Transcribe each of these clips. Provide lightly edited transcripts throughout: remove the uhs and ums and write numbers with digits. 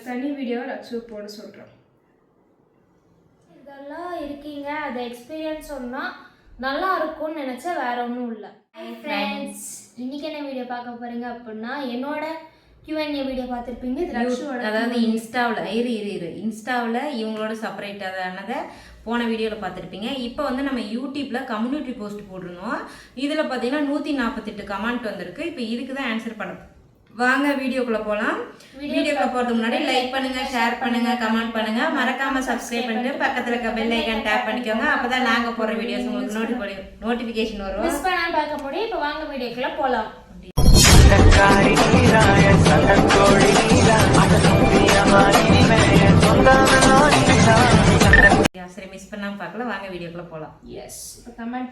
தனி வீடியோ ரக்ஷு போட சொல்கிறோம். இதெல்லாம் இருக்கீங்க, அதை எக்ஸ்பீரியன்ஸ் சொன்னால் நல்லா இருக்கும்னு நினச்சா வேற ஒன்றும் இல்லை. ஹை ஃப்ரெண்ட்ஸ், இன்னைக்கு என்ன வீடியோ பார்க்க போகிறீங்க அப்படின்னா என்னோட Q&A வீடியோ பார்த்துருப்பீங்க. இது ரக்ஷுவோட, அதாவது இன்ஸ்டாவில் இன்ஸ்டாவில் இவங்களோட செப்பரேட்டானதை போன வீடியோவில் பார்த்துருப்பீங்க. இப்போ வந்து நம்ம யூடியூப்பில் கம்யூனிட்டி போஸ்ட் போட்டிருந்தோம். இதில் பார்த்தீங்கன்னா 148 கமெண்ட் வந்திருக்கு. இப்போ இதுக்கு தான் ஆன்சர் பண்ண வாங்க வீடியோக்குள்ளே போகலாம். வீடியோக்குள்ளே போகிறதுக்கு முன்னாடி லைக் பண்ணுங்கள், ஷேர் பண்ணுங்கள், கமெண்ட் பண்ணுங்கள், மறக்காமல் சப்ஸ்கிரைப் பண்ணிட்டு பக்கத்தில் இருக்க பெல் ஐக்கான் டேப் பண்ணிக்கோங்க. அப்போ தான் நாங்கள் போடுற வீடியோஸ் உங்களுக்கு நோட்டிஃபிகேஷன் வரும். மிஸ் பண்ணாமல் பார்க்க முடியும். இப்போ வாங்க வீடியோக்குள்ளே போகலாம். சரி, மிஸ் பண்ணாம பார்க்கல, வாங்க வீடியோக்குள்ள போலாம். எஸ், இப்போ கமெண்ட்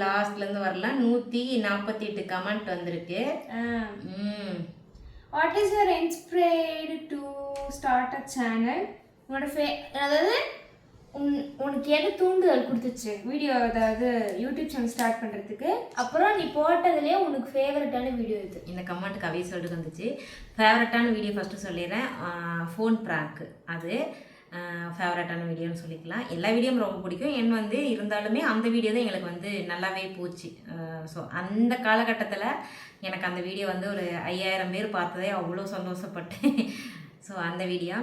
லாஸ்ட்ல இருந்து வரலாம். 148 கமெண்ட் வந்திருக்கு. What is your இன்ஸ்பிரேட் to start a channel? உன்னோட அதாவது உனக்கு எது தூண்டுதல் கொடுத்துச்சு வீடியோ, அதாவது யூடியூப் சேனல் ஸ்டார்ட் பண்ணுறதுக்கு? அப்புறம் நீ போட்டதுலேயே உனக்கு ஃபேவரட்டான வீடியோ இது? இந்த கமெண்ட் கவி சொல்லிட்டு வந்துச்சு. ஃபேவரட்டான வீடியோ ஃபஸ்ட்டு சொல்லிடுறேன். ஃபோன் ப்ராங்க், அது ஃபேவரட்டான வீடியோன்னு சொல்லிக்கலாம். எல்லா வீடியோவும் ரொம்ப பிடிக்கும். என் வந்து இருந்தாலுமே அந்த வீடியோ தான் எங்களுக்கு வந்து நல்லாவே போச்சு. ஸோ அந்த காலகட்டத்தில் எனக்கு அந்த வீடியோ வந்து ஒரு 5000 பேர் பார்த்ததே அவ்வளோ சந்தோஷப்பட்டேன். ஸோ அந்த வீடியோ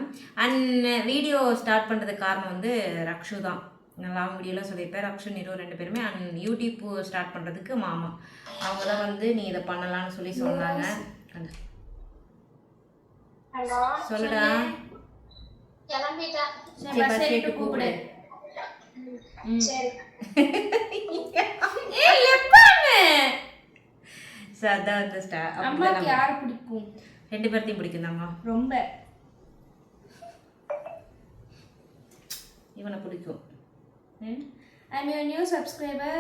வீடியோ ஸ்டார்ட் பண்ணுறதுக்கு காரணம் வந்து ரக்ஷு தான். நான் லாங் வீடியோலாம் சொல்லியிருப்பேன். ரக்ஷு நிறு 2 பேருமே யூடியூப் ஸ்டார்ட் பண்ணுறதுக்கு மாமா அவங்க தான் வந்து நீ இதை பண்ணலான்னு சொல்லி சொன்னாங்க. சொல்லுடா. கூப்பிடு. அம்மாக்கு யாரு பிடிக்கும்? 2 பேர்த்தையும் பிடிக்கும் தாங்க. ரொம்ப இவனை பிடிக்கும். I'm your new subscriber.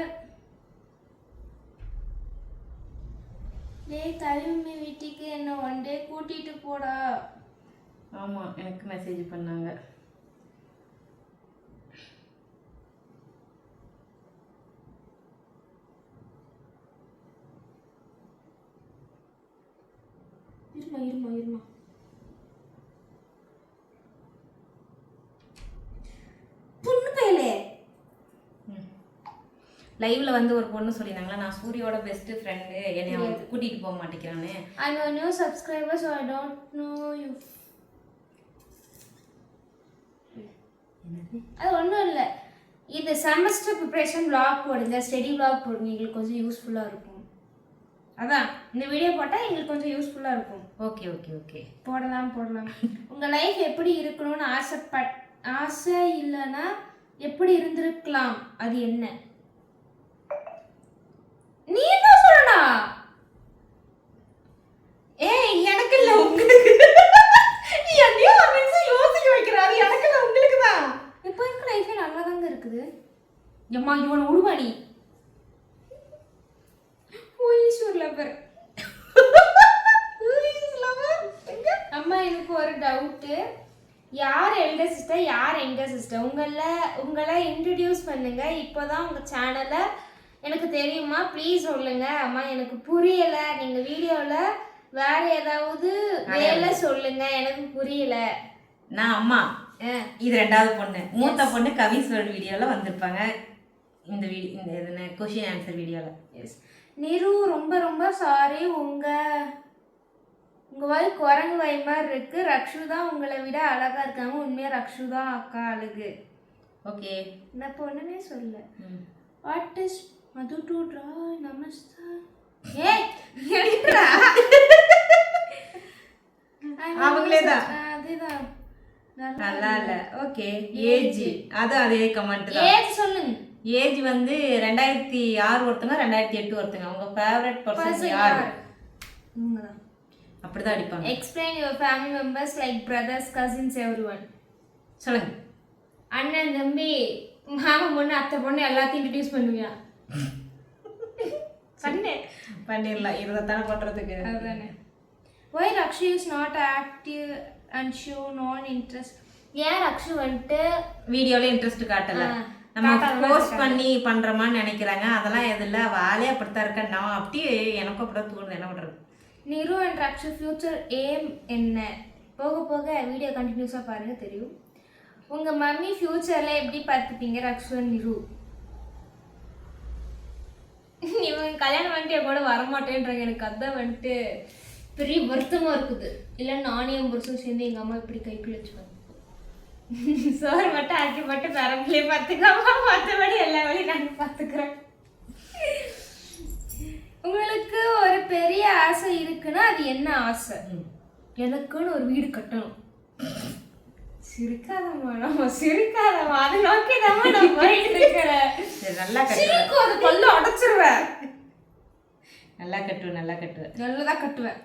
டேய் கவிமி வீட்டுக்கு என்ன ஒன் டே கூட்டிட்டு போடா. ஆமாம், எனக்கு மெசேஜ் பண்ணாங்க. இருமா பொண்ணு பேலே லைவ்ல வந்து ஒரு பொண்ணு சொல்லிருந்தாங்களா, நான் சூரியோட பெஸ்ட் ஃப்ரெண்டு, என்னை அவன் கூட்டிட்டு போக மாட்டேங்கிறானே. I'm a new subscriber so I don't know you. அது ஒன்றும் இல்லை, இது செமஸ்டர் ப்ரிப்ரேஷன் vlog போடுங்க, ஸ்டடி vlog போடுங்க, எங்களுக்கு கொஞ்சம் யூஸ்ஃபுல்லாக இருக்கும். அதான் இந்த வீடியோ போட்டால் எங்களுக்கு கொஞ்சம் யூஸ்ஃபுல்லாக இருக்கும். ஓகே போடலாம். உங்கள் லைஃப் எப்படி இருக்கணும்னு ஆசை இல்லைன்னா எப்படி இருந்திருக்கலாம், அது என்ன? நீ என்ன சொல்லணா? எனக்கு இல்லை, உங்களுக்கு. என்னையோ ஒரு நிமிஷம் யோசிக்க வைக்கிறாரு. எனக்கு இல்லை, உங்களுக்கு தான். இப்போ இருக்க லைஃபே நல்லா தாங்க இருக்குது. எம்மா இவனை உருவாணி அம்மா எனக்கு ஒரு டவுட்டு. யார் எல்டர் சிஸ்டர், யார் எங்கர் சிஸ்டர்? உங்களை இன்ட்ரடியூஸ் பண்ணுங்க. இப்போதான் உங்கள் சேனலை எனக்கு தெரியுமா, ப்ளீஸ் சொல்லுங்க. அம்மா எனக்கு புரியலை, நீங்கள் வீடியோவில் வேற ஏதாவது வேலை சொல்லுங்க, எனக்கு புரியல. நான் அம்மா, இது 2வது பொண்ணு. மூத்த பொண்ணு கவி சொல் வீடியோவில் வந்திருப்பாங்க. இந்த கொஷின் ஆன்சர் வீடியோவில். எஸ் நிரு, ரொம்ப சாரி. உங்கள் வாய் குரங்கு வாய் மாதிரி இருக்கு. ரக்ஷு தான் உங்களை விட அழகா இருக்காங்க. உண்மையாக ரக்ஷு தான் அக்கா அழகு. ஓகே, நான் பொண்ணுமே சொல்ல. வாட் இஸ் மது டு ட்ரா நமஸ்தா? அவங்களே தான். அதேதான், நல்லா இல்லை. ஓகே, ஏஜ் அது அதே கமெண்ட் தான். ஏஜ் சொல்லுங்க. ஏஜ் வந்து 2006 ஒருத்தங்க, 2008 ஒருத்தங்க. உங்க ஃபேவரட் பர்சன் யார்? அப்படிதான் அடிப்பாங்க. Explain your family members like brothers, cousins, everyone. சொல்லுங்க. அண்ணன், தம்பி, மாமா பொண்ணு, அத்தை பொண்ணு எல்லாத்தையும் இன்ட்ரடியூஸ் பண்ணுவியா? பண்ணிடலாம், இருபத்தானே பண்றதுக்கு. அதுதானே. Why Rakshu is not active and show non-interest? ஏன் ரக்ஷு வந்துட்டு வீடியோல இன்ட்ரெஸ்ட் காட்டல, நம்ம போஸ்ட் பண்ணி பண்றோமான்னு நினைக்கிறாங்க. அதெல்லாம் எதுல வாலே அப்படித்தான் இருக்க. நான் அப்படியே எனக்கும் அப்படிதான் தோணுது. என்ன பண்றது? நிரு அண்ட் ரக்ஷு ஃபியூச்சர் எய்ம் என்ன? போக போக வீடியோ கண்டினியூஸாக பாருங்கள் தெரியும். உங்கள் மம்மி ஃப்யூச்சரில் எப்படி பார்த்துப்பீங்க ரக்ஷன் நிரு? இவங்க கல்யாணம் வந்துட்டு என் கூட வரமாட்டேன்றாங்க. எனக்கு அதான் வந்துட்டு பெரிய வருத்தமாக இருக்குது. இல்லை நானே என் புருஷன் சேர்ந்து எங்கள் அம்மா இப்படி கைக்குள்ள வச்சுப்பாங்க. சோறு மட்டும் ஆக்கி மட்டும் பேரப்பிள்ளையே பார்த்துக்காம மற்றபடி எல்லா வேலையும் நாங்கள் பார்த்துக்கிறேன். உங்களுக்கு ஒரு பெரிய ஆசை இருக்குன்னா அது என்ன ஆசை? எனக்குன்னு ஒரு வீடு கட்டணும். சிரிக்காதம்மா, நம்ம சிரிக்காதம்மா, அதை நோக்கி தான் நான் போயிட்டு இருக்கிறேன். நல்லா சிரிக்கும், அது பல்ல அடைச்சிருவேன். நல்லா கட்டுவேன். நல்லதா கட்டுவேன்.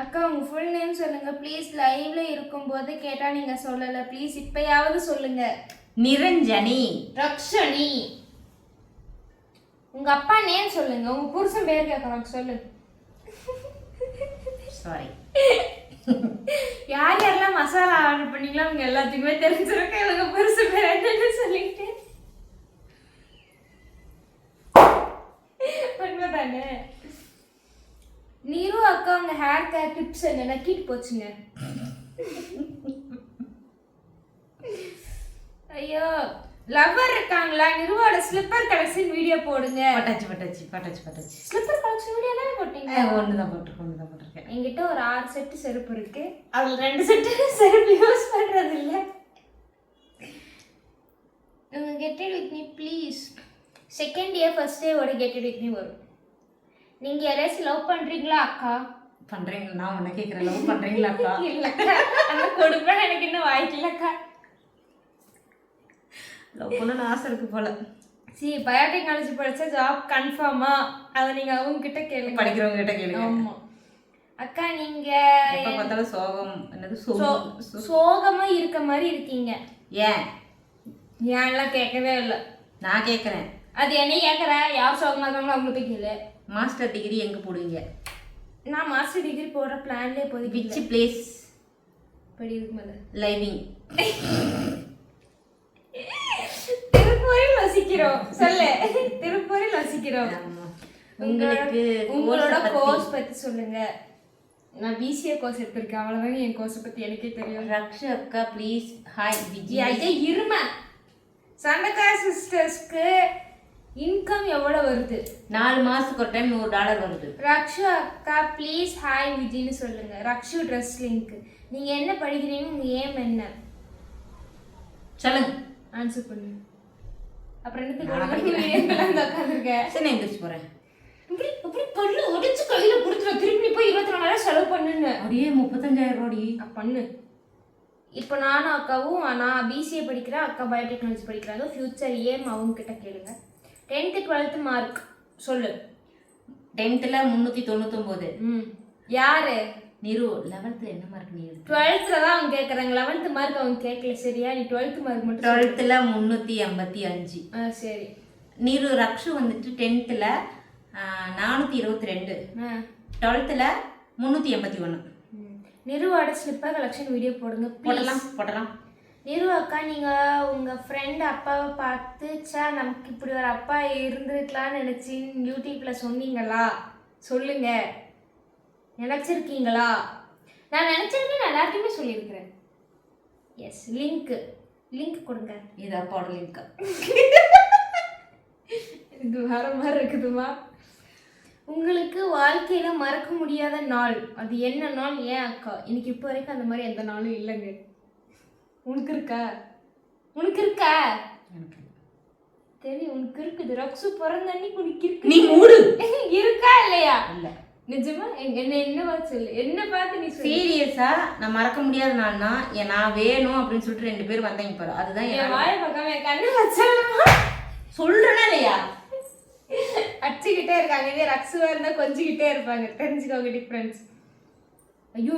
அக்கா உங்க ஃபுல் நேம் சொல்லுங்க ப்ளீஸ். லைவ்ல இருக்கும்போது கேட்டா நீங்க சொல்லல, ப்ளீஸ் இப்பயாவது சொல்லுங்க. நிரஞ்சனி ரக்ஷனி. உங்க அப்பா நேம் சொல்லுங்க. உங்க புருஷன் பேர் கேட்கறாங்க, சொல்லு. சாரி. யார் யாரெல்லாம் மசாலா ஆர்டர் பண்ணீங்களோ அவங்க எல்லாத்துக்குமே தெரிஞ்சிருக்க இவங்க புருஷன் பேர் என்னன்னு சொல்லிட்டு. உண்மைதானே? நீரு அக்கா உங்க ஹேர் கேர் டிப்ஸ் என்ன? நக்கிட்டு போச்சுங்க. ஐயோ, லவர் இருக்காங்களா? நிருவோட ஸ்லிப்பர் கலெக்ஷன் வீடியோ போடுங்க. பட்டாச்சு. ஸ்லிப்பர் கலெக்ஷன் வீடியோ தானே போட்டீங்க? ஒன்று தான் போட்டிருக்கேன். என்கிட்ட ஒரு 6 செட்டு செருப்பு இருக்கு. அதில் 2 செட்டு செருப்பு யூஸ் பண்றது இல்லை. Get it with me please. Second year first day ஓட கெட் இட் வித் மீ வரும். நீங்க யாராச்சும் லவ் பண்றீங்களா அக்கா? பண்றீங்க? நான் உன்னை கேட்குறேன், லவ் பண்றீங்களா அக்கா? இல்லக்கா, அந்த கொடுப்பேன் எனக்கு இன்னும் வாய்க்கலக்கா. லவ் பண்ணணும்னு ஆசை இருக்கு போல. பயோடெக்னாலஜி படிச்சா ஜாப் கன்ஃபார்மா? அதை நீங்க அவங்க கிட்ட கேளுங்க, படிக்கிறவங்க கிட்ட கேளுங்க. ஆமா அக்கா. நீங்க எப்ப பார்த்தாலும் சோகம், என்னது சோகமா இருக்க மாதிரி இருக்கீங்க. ஏன்லாம் கேட்கவே இல்லை. நான் கேட்குறேன். அது என்ன கேட்குற? யார் சோகமா இருக்காங்களோ அவங்கள போய் கேளு. மாஸ்டர் டிகிரி எங்க போடுவீங்க? நான் மாஸ்டர் டிகிரி போடுற பிளான்லேயே போய். விச் பிளேஸ் படி இருக்கு மேல லைவிங்? திருப்பூரில் வசிக்கிறோம். சொல்லு. திருப்பூரில் வசிக்கிறோம். உங்களோட கோர்ஸ் பத்தி சொல்லுங்க. நான் பிசிஏ கோர்ஸ் எடுத்திருக்கேன், அவ்வளவுதான் என் கோர்ஸை பத்தி எனக்கே தெரியும். ரக்ஷு அக்கா ப்ளீஸ் ஹாய் விஜய். ஐயா இருமா. சண்டக்கார சிஸ்டர்ஸ்க்கு இன்கம் எவ்வளவு வருது? 4 மாசத்துக்கு ஒரு டைம் $100 வருது. ரக்ஷு அக்கா ப்ளீஸ் ஹாய் விஜய்னு சொல்லுங்க. Rakshu dress link. நீங்க என்ன படிக்கிறீங்க? உங்க ஏம் என்ன? சொல்லுங்க, ஆன்சர் பண்ணுங்க. அப்புறம் என்னத்துக்கு உட்காந்துருக்கேன்? சரி நான் எந்திரிச்சு போறேன். இப்படி இப்படி பல்லு உடைச்சு கையில கொடுத்துரு. திருப்பி போய் 24,000 செலவு பண்ணுங்க. அப்படியே 35,000 ரூபாடி பண்ணு. இப்போ நானும் அக்காவும், நான் பிசிஏ படிக்கிறேன், அக்கா பயோடெக்னாலஜி படிக்கிறாங்க. ஃபியூச்சர் ஏம் அவங்க கிட்ட கேளுங்க. 10th 12th மார்க் சொல்லு. 10th 399. யாரு? நிரு. 11th என்ன மார்க்? நீ 12th தான் அவங்க கேட்குறாங்க. 11th மார்க் அவங்க கேட்கல. சரியா? நீ 12th மார்க் மட்டும். 12th 385. சரி. நிரு. ரக்ஷு வந்துட்டு 10th 422. 12th 381. நிருவோட slipper collection video போடுங்க. போடலாம். நிரு அக்கா, நீங்க உங்க ஃப்ரெண்ட் அப்பாவை பார்த்து நமக்கு இப்படி ஒரு அப்பா இருந்திருக்கலாம்னு நினைச்சு யூடியூப்ல சொன்னீங்களா? சொல்லுங்க. நினைச்சிருக்கீங்களா? நான் நினைச்சிருக்கேன், நான் எல்லாத்தையுமே சொல்லியிருக்கிறேன். எஸ். லிங்க் கொடுங்க. இது அப்பாவோட லிங்க். இது வேற மாதிரி இருக்குதுமா. உங்களுக்கு வாழ்க்கையில மறக்க முடியாத நாள் அது என்ன நாள்? ஏன் அக்கா? எனக்கு இப்போ வரைக்கும் அந்த மாதிரி எந்த நாளும் இல்லைங்க. உனக்கு இருக்கா? தெரியும் உனக்கு இருக்குது. ரக்ஷு பிறந்த அன்னைக்கு உனக்கு இருக்கு. நீ மூடு. இருக்கா இல்லையா? இல்ல. நிஜமா? என்ன சொல்லு. என்ன பார்த்து நீ சீரியஸா நான் மறக்க முடியாத நாள்னா நான் வேணும் அப்படின்னு சொல்லிட்டு 2 பேர் வந்தாங்க பாரு, அதுதான் என் வாயை பார்க்காம என் கண்ணு வச்சாலுமா சொல்றேன்னா இல்லையா? அடிச்சுக்கிட்டே இருக்காங்க. இதே ரக்ஷுவா இருந்தா கொஞ்சிக்கிட்டே இருப்பாங்க. தெரிஞ்சுக்கோங்க டிஃபரன்ஸ். ஐயோ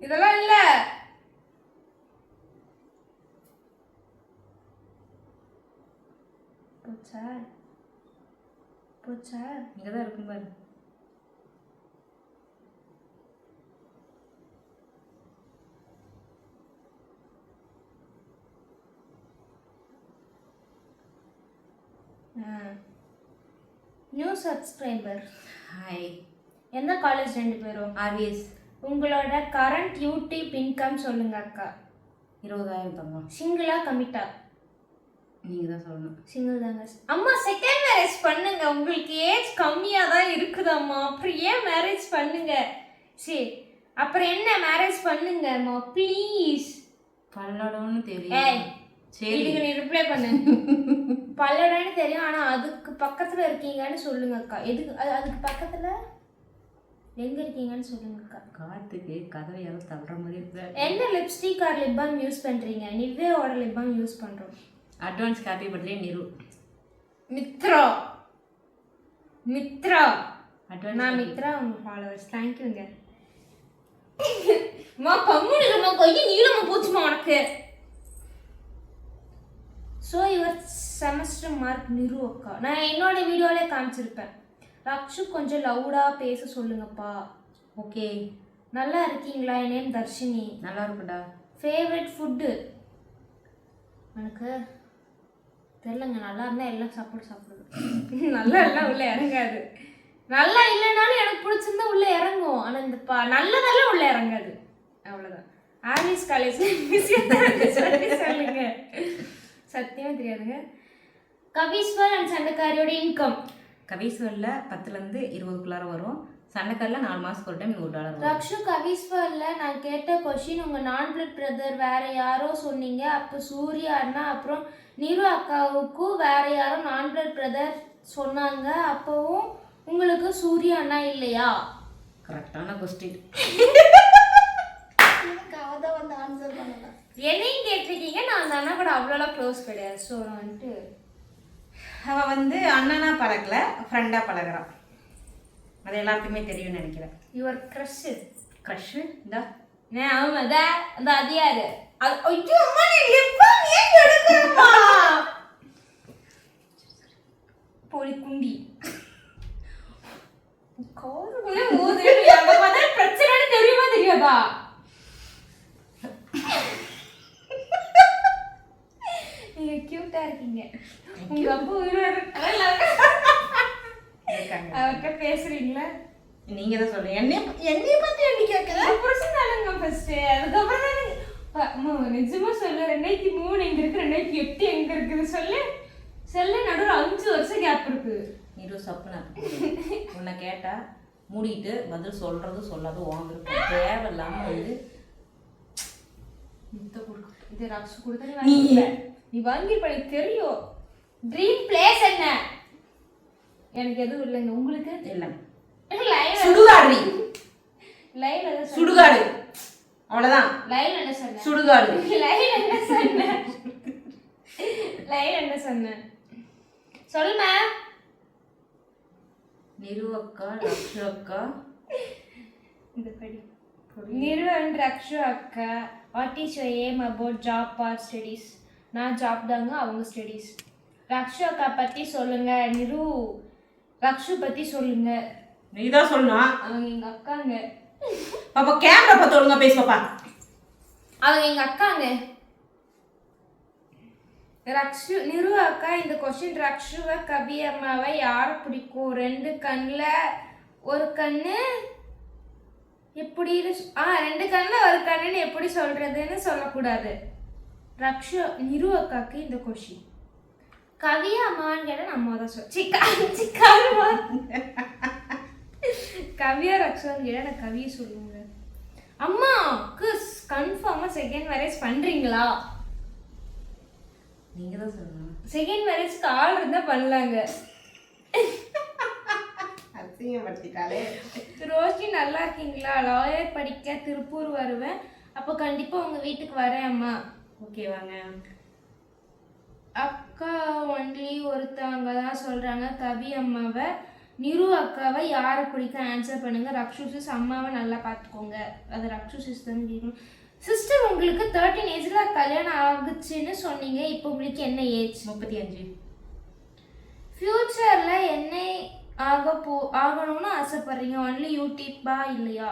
இதெல்லாம் இல்ல. போச்சா இங்கதான் இருக்கும் பாரு. New subscriber. ஹாய். எந்த காலேஜ் 2 பேரும்? ஆர்விஎஸ். உங்களோட கரண்ட் யூடியூப் இன்கம் சொல்லுங்க அக்கா. 20,000 தங்கம். சிங்கிளா கமிட்டா? நீங்கள் தான் சொல்லணும். சிங்கிள் தாங்க. அம்மா செகண்ட் மேரேஜ் பண்ணுங்க, உங்களுக்கு ஏஜ் கம்மியாக தான் இருக்குதாம்மா, அப்புறம் ஏன் மேரேஜ் பண்ணுங்க? சரி அப்புறம் என்ன, மேரேஜ் பண்ணுங்கம்மா ப்ளீஸ். பல்லடம்னு ஏய் தெரியும். சரி இதுக்கு நீ ரிப்ளை பண்ணு. பல்லடம்னு தெரியும், ஆனால் அதுக்கு பக்கத்தில் இருக்கீங்கன்னு சொல்லுங்க அக்கா. எதுக்கு அதுக்கு பக்கத்தில் எங்கே இருக்கீங்கன்னு சொல்லுங்க அக்கா. காற்றுக்கு கதவை யாரும் தள்ளுற மாதிரி இருக்கு. என்ன lipstick or lip balm use பண்ணுறீங்க? நிவ்யாவோட லிப் பாம் யூஸ் பண்ணுறோம். Advance happy birthday Niru. Mitra Mitra advance நான் மித்ரா உங்க ஃபாலோவர்ஸ். தேங்க்யூங்க. மா கம்முனுமா, கையை நீளமா போச்சுமா உனக்கு. ஸோ யுவர் செமஸ்டர் மார்க் நிரு அக்கா. நான் என்னோட வீடியோவிலே காமிச்சிருப்பேன். ரக்ஷு கொஞ்சம் லவுடாக பேச சொல்லுங்கப்பா. ஓகே. நல்லா இருக்கீங்களா? என் நேம் தர்ஷினி. நல்லா இருக்குடா. ஃபேவரட் ஃபுட்டு எனக்கு தெரிலங்க. நல்லா இருந்தால் எல்லாம் சாப்பிடுது. நல்லா எல்லாம் உள்ளே இறங்காது. நல்லா இல்லைனாலும் எனக்கு பிடிச்சிருந்தா உள்ளே இறங்கும். ஆனால் இந்த நல்லதெல்லாம் உள்ளே இறங்காது. அவ்வளோதான். ஆர்விஎஸ் காலேஜ் சொல்லுங்க. சத்தியமாக தெரியாதுங்க. கவிஸ்வர் அண்ட் சண்டைக்காரியோட இன்கம். கவிஸ்வரில் 10லேருந்து 20க்குள்ளார வரும். சண்டைக்காரில் 4 மாதத்துக்கு ஒரு டைம் $100 வரும். ரக்ஷு கவிஸ்வரில் நான் கேட்ட கொஷின் உங்கள் நான் பிளட் பிரதர் வேற யாரோ சொன்னீங்க. அப்போ சூர்யா அண்ணா அப்புறம் நிரு அக்காவுக்கும் வேற யாரோ நான் பிளட் பிரதர் சொன்னாங்க. அப்போவும் உங்களுக்கு சூர்யா அண்ணா இல்லையா? கரெக்டான கொஸ்டின். என்னையும் கேட்டிருக்கீங்க. நான் அந்த அண்ணா கூட அவ்வளோலாம் க்ளோஸ் கிடையாது. ஸோ வந்துட்டு அவள் வந்து அண்ணனா பழகல, ஃப்ரெண்டாக பழகிறான். அது எல்லாத்துக்குமே தெரியும்னு நினைக்கிறேன். Your crush. க்ரஷ்ஷு இந்தா ஆமாம் அந்த அது யாரு? அது ஐயோ அம்மா, நீ லிப்பாம் ஏன் எடுக்கிறமா? போலி குண்டி கவுருக்குள்ளே ஊது. அந்த மாதிரி பிரச்சனைன்னு தெரியுமா தெரியாதா? நீங்க கியூட்டா இருக்கீங்க. உங்க அப்பா உயிரோட இருக்காங்க. அவர்கிட்ட பேசுறீங்களா? நீங்கள் தான் சொல்லுங்க. என்னைய பற்றி என்ன கேட்குற? புருஷன் தானுங்க ஃபர்ஸ்ட். அதுக்கப்புறம் தான் நிஜமா சொல்ல. 2003 எங்க இருக்கு, 2008 எங்க இருக்குது சொல்லு. செல்ல நடுவில் 5 வருஷம் கேப் இருக்குது. நிரு சப்புனா உன்னை கேட்டால் மூடிட்டு பதில் சொல்கிறது சொல்லாது வாங்குறது தேவையில்லாமல் வந்து இது ரக்ஷு கொடுத்தா நீ வாங்கிருப்ப. எனக்கு தெரியும். ட்ரீம் பிளேஸ் என்ன? எனக்கு எதுவும் இல்லைங்க. உங்களுக்கு இல்லை. சுடுகாடு. லைவ்ல சுடுகாடு அவ்வளவுதான். லைவ்ல என்ன சொன்ன? சுடுகாடு. லைவ்ல என்ன சொன்ன? லைவ்ல என்ன சொன்ன? சொல்லுமா. நிரு அக்கா, ரக்ஷு அக்கா, இந்த படி. நிரு அண்ட் ரக்ஷு அக்கா, what is your aim about job or studies? நான் ஜாப் தாங்க, அவங்க ஸ்டடீஸ். ரக்ஷு அக்கா பற்றி சொல்லுங்க. நிரு ரக்ஷு பற்றி சொல்லுங்க. நீ தான் சொல்லணும். அவங்க எங்கள் அக்காங்க. பாப்பா கேமரா பார்த்து ஒழுங்கா பேசு பாப்பா. அவங்க எங்கள் அக்காங்க. ரக்ஷு நிரு அக்கா, இந்த கொஸ்டின் ரக்ஷுவை கவி அம்மாவை யாரை பிடிக்கும்? 2 கண்ணில் ஒரு கண்ணு எப்படி 2 கண்ணில் ஒரு கண்ணுன்னு எப்படி சொல்கிறதுன்னு சொல்லக்கூடாது. ரக்ஷு நிரு அக்காவுக்கு இந்த கொஸ்டின். கவியா அம்மான்னு கேட்டால் நம்ம தான் சொல்லுவா. கவியா ரக்ஷான்னு கேட்டால் நான் கவியை சொல்லுங்க. அம்மாக்கு கன்ஃபார்மாக செகண்ட் மேரேஜ் பண்ணுறீங்களா? நீங்கள் தான் சொல்லணும். செகண்ட் மேரேஜ்க்கு ஆள் இருந்தால் பண்ணலாங்க. அசிங்கப்படுத்திட்டாலே. ரோஷி நல்லா இருக்கீங்களா? லாயர் படிக்க திருப்பூர் வருவேன். அப்போ கண்டிப்பாக உங்கள் வீட்டுக்கு வரேன் அம்மா. ஓகே வாங்க. அக்கா ஒன்லி ஒருத்தவங்க தான் சொல்கிறாங்க கவி அம்மாவை. நிரு அக்காவை யாரை பிடிக்க ஆன்சர் பண்ணுங்க. ரக்ஷு சிஸ் அம்மாவை நல்லா பார்த்துக்கோங்க. அது ரக்ஷு சிஸ் தான் கேட்கணும். சிஸ்டர் உங்களுக்கு 13 ஏஜில் கல்யாணம் ஆகுச்சுன்னு சொன்னீங்க. இப்போ உங்களுக்கு என்ன ஏஜ்? 35. ஃப்யூச்சரில் என்ன ஆகணும்னு ஆசைப்படுறீங்க? ஒன்லி யூடியூப்பா இல்லையா?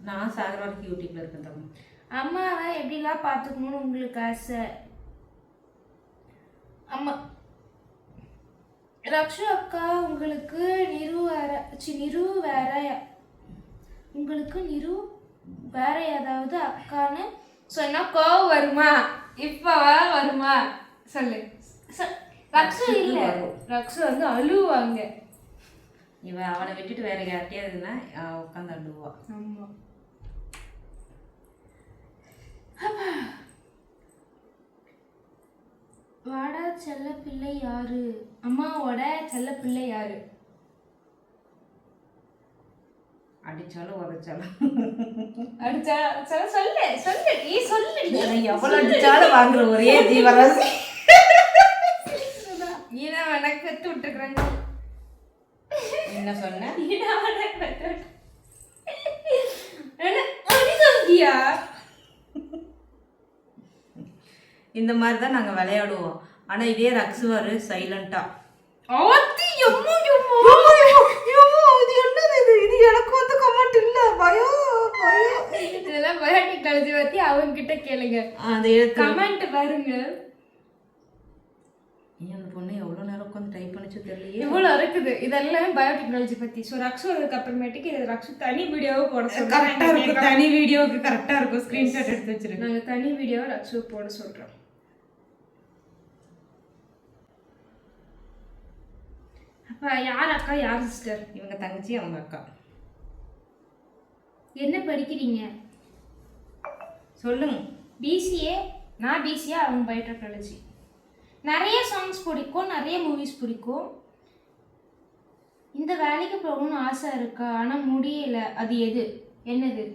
நான் சாகர வரைக்கும் யூடியூப்ல இருக்கேன் தம்பி. அம்மாவை எப்படிலாம் பார்த்துக்கணும்னு உங்களுக்கு ஆசை? அம்மா ரக்ஷு அக்கா உங்களுக்கு நிரு வேற ஏதாவது அக்கான்னு சொன்னா கோவம் வருமா? இப்பவா வருமா? சொல்லு. ரக்ஷு இல்ல, ரக்ஷு வந்து அழுவாங்க. இவன் அவனை விட்டுட்டு வேற யார்கிட்டயாதுன்னா உட்காந்து அழுவா. ஆமா. வாடா செல்ல பிள்ளை யாரு? அம்மாவோட செல்ல பிள்ளை யாரு? அடிச்சாலும் உதைச்சாலும் சொல்லு நீ சொல்லு. எவ்வளவு அடிச்சாலும் வாங்குற ஒரே ஜீவராசி நீதான் எனக்கு பெத்து விட்டுக்கிறாங்க. என்ன சொன்ன? இந்த மாதிரி தான் நாங்கள் விளையாடுவோம். ஆனால் இதே ரக்ஸுவாரு சைலண்டா எனக்கு வந்து கமெண்ட் இல்ல இதெல்லாம் பயோடெக்னாலஜி பத்தி அவங்க கிட்ட கேளுங்க. அது கமெண்ட் பாருங்க. அந்த பொண்ணு எவ்வளவு நேரம் உட்காந்து டைப் பண்ணிச்சு தெரியலையே. இவ்வளவு இருக்குது. இதெல்லாம் பயோடெக்னாலஜி பத்தி. ஸோ ரக்ஷு அதுக்கு அப்புறமேட்டுக்கு இது ரக்ஷு தனி வீடியோவை போட சொல்றோம். கரெக்டா இருக்கும், தனி வீடியோவுக்கு கரெக்டா இருக்கும். ஸ்கிரீன்ஷாட் எடுத்து வச்சிருக்கேன். நாங்கள் தனி வீடியோவை ரக்ஷு போட சொல்றோம். அப்ப யார் அக்கா யார் சிஸ்டர்? இவங்க தங்கச்சி அவங்க அக்கா. என்ன படிக்கிறீங்க? சொல்லுங்க. பிசிஏ. நான் பிசிஏ, அவங்க பயோடெக்னாலஜி. நிறைய சாங்ஸ் பிடிக்கும், நிறைய மூவிஸ் பிடிக்கும். இந்த வேலைக்கு போகணும்னு ஆசை இருக்கா, ஆனால் முடியல. அது எது? என்னது?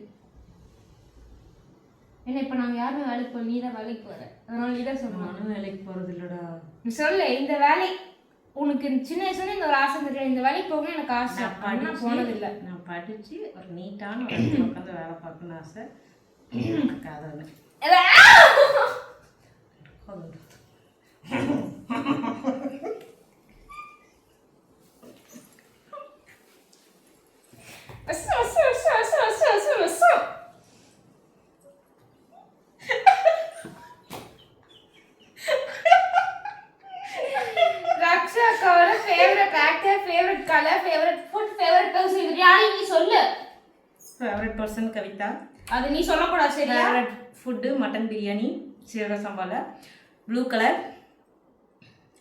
என்ன இப்போ நாங்கள் யாருமே வேலைக்கு போக, நீ தான் வேலைக்கு போகிற, அதனால நீ தான் சொல்லணும். நானும் வேலைக்கு போகிறது இல்லைடா. நீ சொல்லு. இந்த வேலை உனக்கு சின்ன வயசுல இந்த ஒரு ஆசை தெரியல, இந்த வேலைக்கு போகணும்னு எனக்கு ஆசை. நான் போனதில்லை. நான் படித்து ஒரு நீட்டான ஒரு இடத்துல உட்காந்து வேலை பார்க்கணும்னு ஆசை. எனக்கு அதான் ரக்ஷா அக்காவோட favourite actor, favourite colour, favourite food, favourite person, இது யாரையும் நீ சொல்லு. Favourite person Kavitha. அது நீ சொல்லக்கூடாது சரியா? ஃபேவரட் ஃபுட்டு மட்டன் பிரியாணி, சீரக சம்பால, ப்ளூ கலர்.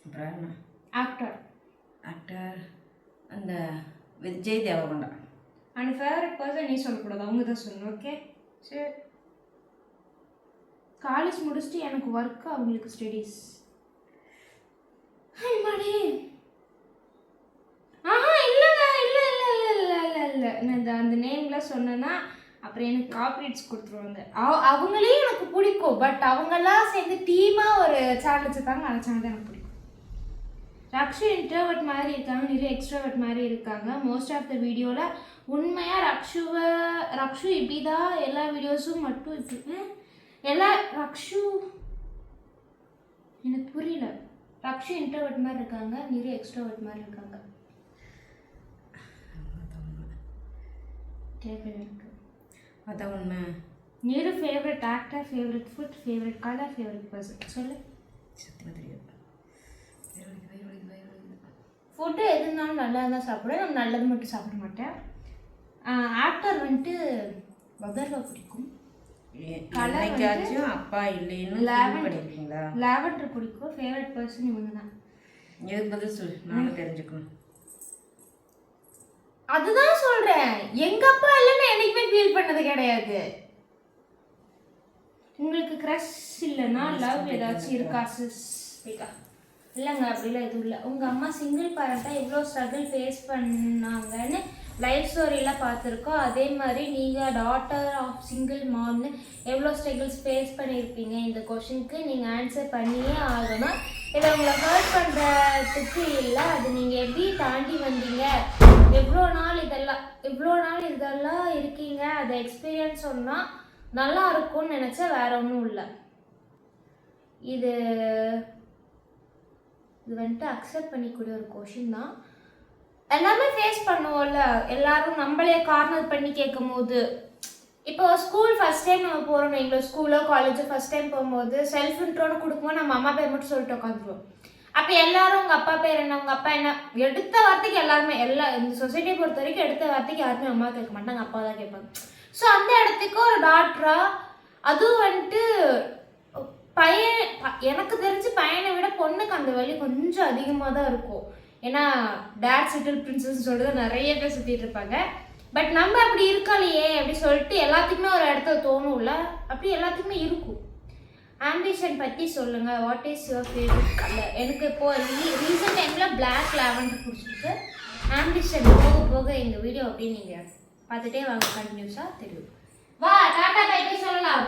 அப்புறம் என்ன ஆக்டர்? ஆக்டர் அந்த Vijay Deverakonda. And favourite person நீ சொல்லக்கூடாது, அவங்க தான் சொல்லணும். ஓகே சரி. காலேஜ் முடிச்சுட்டு எனக்கு ஒர்க்கு, அவங்களுக்கு ஸ்டடீஸ். மணி இல்லைங்க, இல்லை இல்லை இல்லை இல்லை இல்லை இல்லை நான் அந்த நேம்லாம் சொன்னேன்னா அப்புறம் எனக்கு காப்பரேட்ஸ் கொடுத்துருவாங்க. அவங்களே எனக்கு பிடிக்கும், பட் அவங்கெல்லாம் சேர்ந்து டீமாக ஒரு சேனல் வச்சுருக்காங்க, அந்த சேனல் தான் எனக்கு பிடிக்கும். ரக்ஷு இன்ட்ரோவர்ட் மாதிரி இருக்காங்க, நிறைய எக்ஸ்ட்ரோவர்ட் மாதிரி இருக்காங்க. மோஸ்ட் ஆஃப் த வீடியோவில் உண்மையாக ரக்ஷு இப்படி தான் எல்லா வீடியோஸும் மட்டும் இப்படி ரக்ஷு எனக்கு புரியல. ரக்ஷு இன்ட்ரோவர்ட் மாதிரி இருக்காங்க, நிறைய எக்ஸ்ட்ரோவர்ட் மாதிரி இருக்காங்க. எனக்கு அதான் உண்மை. நீரு favourite actor, favourite food, favourite colour, favourite person சொல்லு. சத்தியமாக தெரியாது. ஃபுட்டு எது இருந்தாலும் நல்லா இருந்தால் சாப்பிடுவேன், நான் நல்லது மட்டும் சாப்பிட மாட்டேன். ஆக்டர் வந்துட்டு பதர்வா பிடிக்கும். கலராச்சும் அப்பா இல்லைன்னு பண்ணிருக்கீங்களா? லாவெண்டர் பிடிக்கும். ஃபேவரட் பர்சன் இவங்க தான். எதுக்கு பதில் சொல்லு, நானும் தெரிஞ்சுக்கணும். அதுதான் சொல்றேன், எங்க அப்பா இல்லைன்னு என்னைக்குமே ஃபீல் பண்ணது கிடையாது. உங்களுக்கு க்ரஷ் இல்லைன்னா லவ் ஏதாச்சும் இருக்கா சிஸ்? இல்லைங்க, அப்படிலாம் எதுவும் இல்லை. உங்கள் அம்மா சிங்கிள் பேரண்ட்டாக எவ்வளோ ஸ்ட்ரகிள் ஃபேஸ் பண்ணாங்கன்னு லைஃப் ஸ்டோரியெலாம் பார்த்துருக்கோம். அதே மாதிரி நீங்கள் டாட்டர் ஆஃப் சிங்கிள் மாம்னு எவ்வளோ ஸ்ட்ரகிள்ஸ் ஃபேஸ் பண்ணியிருப்பீங்க. இந்த கொஷினுக்கு நீங்கள் ஆன்சர் பண்ணியே ஆகணும். இதை உங்களை ஹர்ட் பண்ணுறதுக்கு இல்லை, அது நீங்கள் எப்படி தாண்டி வந்தீங்க, எவ்வளோ நாள் இதெல்லாம் இருக்கீங்க, அதை எக்ஸ்பீரியன்ஸ் சொன்னால் நல்லா இருக்கும்னு நினச்சா வேற ஒன்றும் இல்லை. இது வந்துட்டு அக்செப்ட் பண்ணிக்கூடிய ஒரு கொஷின் தான். எல்லாமே ஃபேஸ் பண்ணுவோம்ல, எல்லாரும் நம்மளே கார்னர் பண்ணி கேட்கும் போது. இப்போ ஸ்கூல் ஃபஸ்ட் டைம் நம்ம போகிறோம், எங்களோட ஸ்கூலோ காலேஜோ ஃபஸ்ட் டைம் போகும்போது செல்ஃப் இன்ட்ரோன்னு கொடுக்கும்போது நம்ம அம்மா பேர் மட்டும் சொல்லிட்டு உட்காந்துருவோம். அப்போ எல்லாரும் உங்கள் அப்பா பேர் என்ன, உங்கள் அப்பா என்ன, எடுத்த வார்த்தைக்கு எல்லாருமே இந்த சொசைட்டியை பொறுத்த வரைக்கும் எடுத்த வார்த்தைக்கு யாருமே அம்மா கேட்க மாட்டாங்க, அப்பா தான் கேட்பாங்க. ஸோ அந்த இடத்துக்கு ஒரு டாக்டரா, அதுவும் வந்துட்டு எனக்கு தெரிஞ்சு பையனை விட பொண்ணுக்கு அந்த வலி கொஞ்சம் அதிகமாக தான் இருக்கும். ஏன்னா டேட் சிட்டில் பிரின்சஸ் சொல்லிட்டு நிறைய பேர் சுற்றிட்டு இருப்பாங்க. பட் நம்ம அப்படி இருக்காலையே அப்படி சொல்லிட்டு எல்லாத்துக்குமே ஒரு இடத்துல தோணும்ல, அப்படி எல்லாத்துக்குமே இருக்கும். ஆம்பிஷன் பற்றி சொல்லுங்கள். What is your favourite colour? எனக்கு இப்போ ரீசெண்ட் டைமில் பிளாக் லாவெண்டர் பிடிச்சிருக்கு. ஆம்பிஷன் போக போக எங்கள் வீடியோ அப்படின்னு நீங்கள் பார்த்துட்டே வாங்க, கண்டினியூஸாக தெரியும். வா டாட்டா பை பை சொல்லலாம்.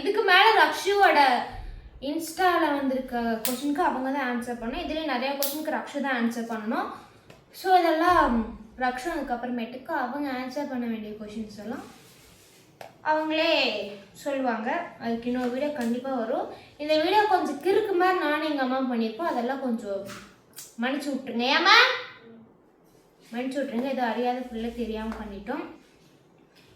இதுக்கு மேலே ரக்ஷுவோட இன்ஸ்டாவில் வந்திருக்க கொஷினுக்கு அவங்க தான் ஆன்சர் பண்ணணும். இதுலேயே நிறைய கொஷினுக்கு ரக்ஷு தான் ஆன்சர் பண்ணணும். ஸோ இதெல்லாம் ரக்ஷு அதுக்கப்புறமேட்டுக்கு அவங்க ஆன்சர் பண்ண வேண்டிய கொஷின்ஸ் எல்லாம் அவங்களே சொல்லுவாங்க. அதுக்கு இன்னொரு வீடியோ கண்டிப்பாக வரும். இந்த வீடியோ கொஞ்சம் கிறுக்கு மாதிரி நானும் எங்கள் அம்மா பண்ணியிருப்போம். அதெல்லாம் கொஞ்சம் மன்னிச்சு விட்ருங்க. ஏமா மன்னிச்சு விட்ருங்க, ஏதோ அறியாத பிள்ளை தெரியாமல் பண்ணிட்டோம்.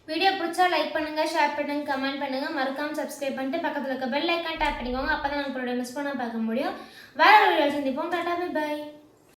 வீடியோ பிடிச்சா லைக் பண்ணுங்கள், ஷேர் பண்ணுங்கள், கமெண்ட் பண்ணுங்கள், மறக்காமல் சப்ஸ்கிரைப் பண்ணிட்டு பக்கத்தில் இருக்க பெல் ஐக்கான் டேப் பண்ணிக்கோங்க. அப்போ தான் நம்மளோட மிஸ் பண்ண பார்க்க முடியும். வேறு ஒரு வீடியோ சந்திப்போம். டாடா பை பை.